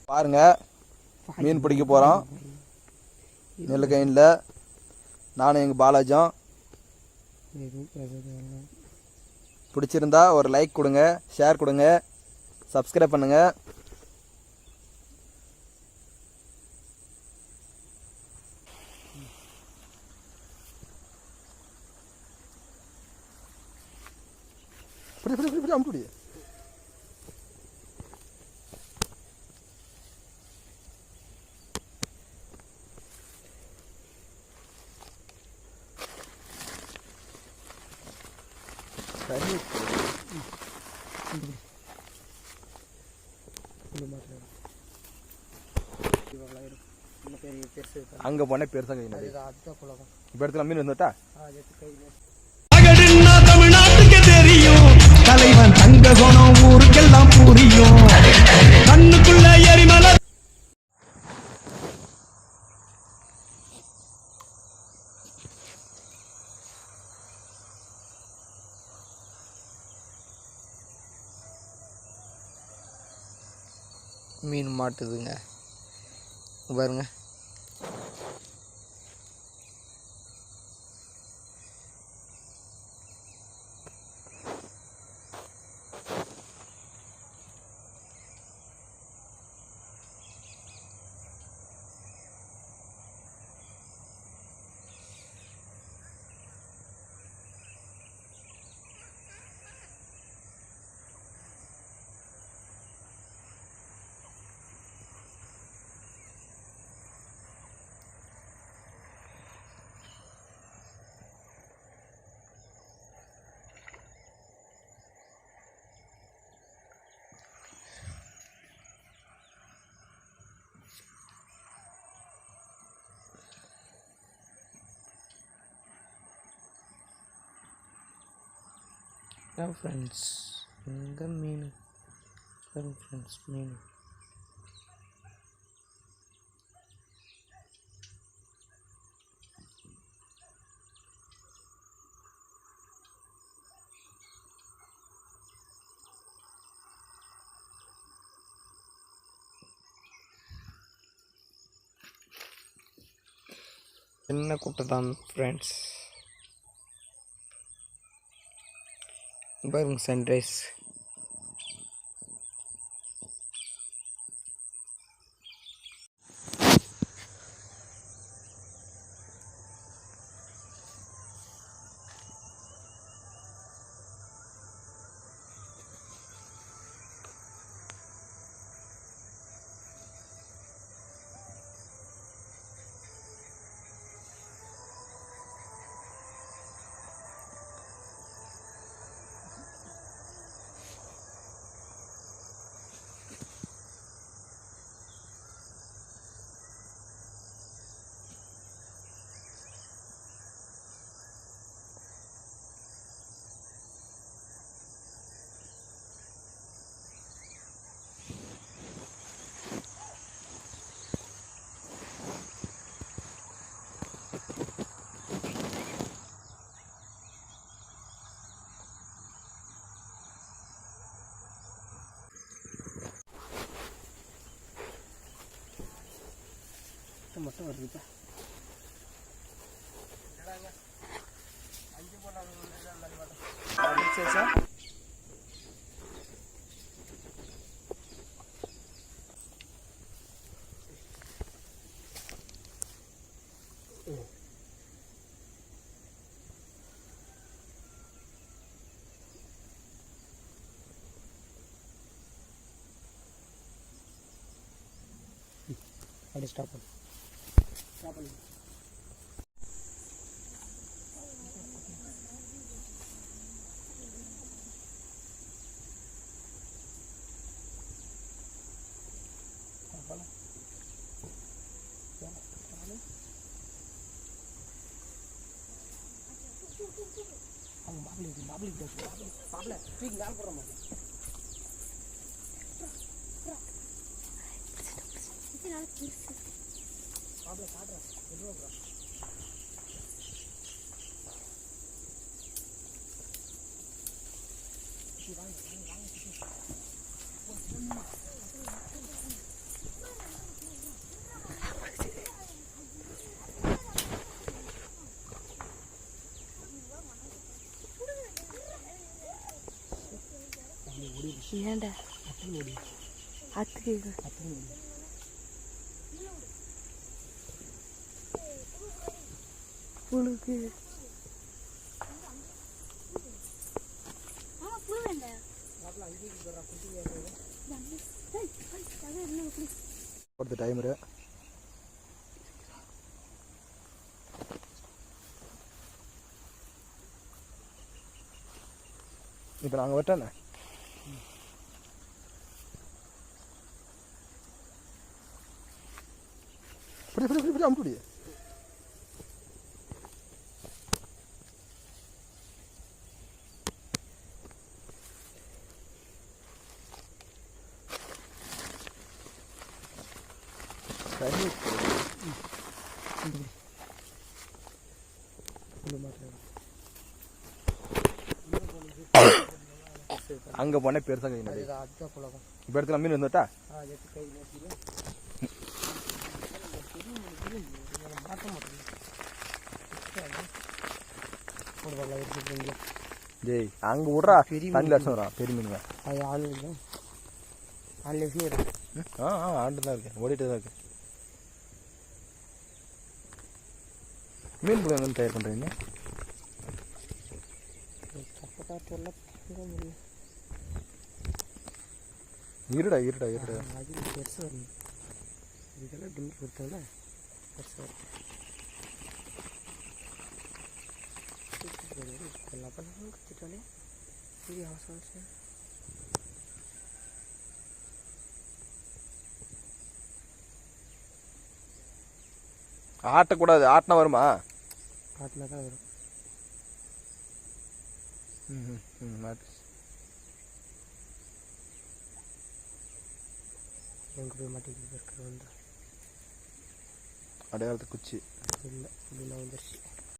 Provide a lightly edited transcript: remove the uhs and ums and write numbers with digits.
பாருங்க, மீன் பிடிக்க போகிறோம் நெல்லுக்கையில். நானும் எங்கள் பாலாஜும். பிடிச்சிருந்தா ஒரு லைக் கொடுங்க, ஷேர் கொடுங்க, சப்ஸ்கிரைப் பண்ணுங்க. அமுடி சரி. அங்கே போனே பெருசாக கை நடி இப்போ இடத்துல மீன் வந்துட்டா தமிழ்நாட்டுக்கு தெரியும் தலைவன் தங்க குணம் ஊருக்கெல்லாம் புரியும். கண்ணுக்குள்ள எரிமலை மீன் மாட்டுதுங்க பாருங்க. ஃப்ரெண்ட்ஸ் எங்கே மீன் ஃப்ரெண்ட்ஸ் மீன் என்ன கூட்டம் ஃப்ரெண்ட்ஸ். பாருங்க சன்ரைஸ். மட்டும் வருதுப்பா. அப்படி ஸ்டாப் பண்ணு. பாப்பல தூக்கி மேல போடுற மாதிரி பாப்பல காட்டுறேன் எதுவும் வாங்க வாங்க வாங்க ஏன்டா அத்துக்கு புழுக்கு கொடுத்த டைமரு இப்போ நாங்கள் வெட்டண்ணே இப்படி அமுடி அங்கே போனே பெருசாக கை நிறைய அதுதான் புலகம். இப்போ இடத்துல மீன் வந்துட்டா எடுத்து கை நோக்கிடு. மாட்ட மாட்டேன். போடுவாங்களா எடுத்துக்கிங்க. ஜெய் அங்கே விட்றா பெரிய தண்ணி லட்சம் வரும் பெரிய மீனுங்க அது ஆன்லைன் ஆன்லைன் ஆண்டு தான் இருக்கு ஓடிட்டு தான் இருக்கு மீன் புழு எங்கே தயார் பண்ணுறீங்க தப்பக்காட்டெல்லாம் தங்க முடியும். இருடா இருடா இருடா அது பெருசாக வரும். இதெல்லாம் டிம் கொடுத்தோம்னா பெருசாக வரும். எல்லாம் பண்ணாலும் கற்றுட்டாலே பெரிய அவசரம் சார். ஆட்டக்கூடாது ஆட்டினா வருமா காட்டினா தான் வரும். எங்கே போய் மாட்டிக்கிட்டு இருக்கிற வந்தா அடையாளத்து குச்சி இல்லை இப்படி நான் வந்துருச்சு.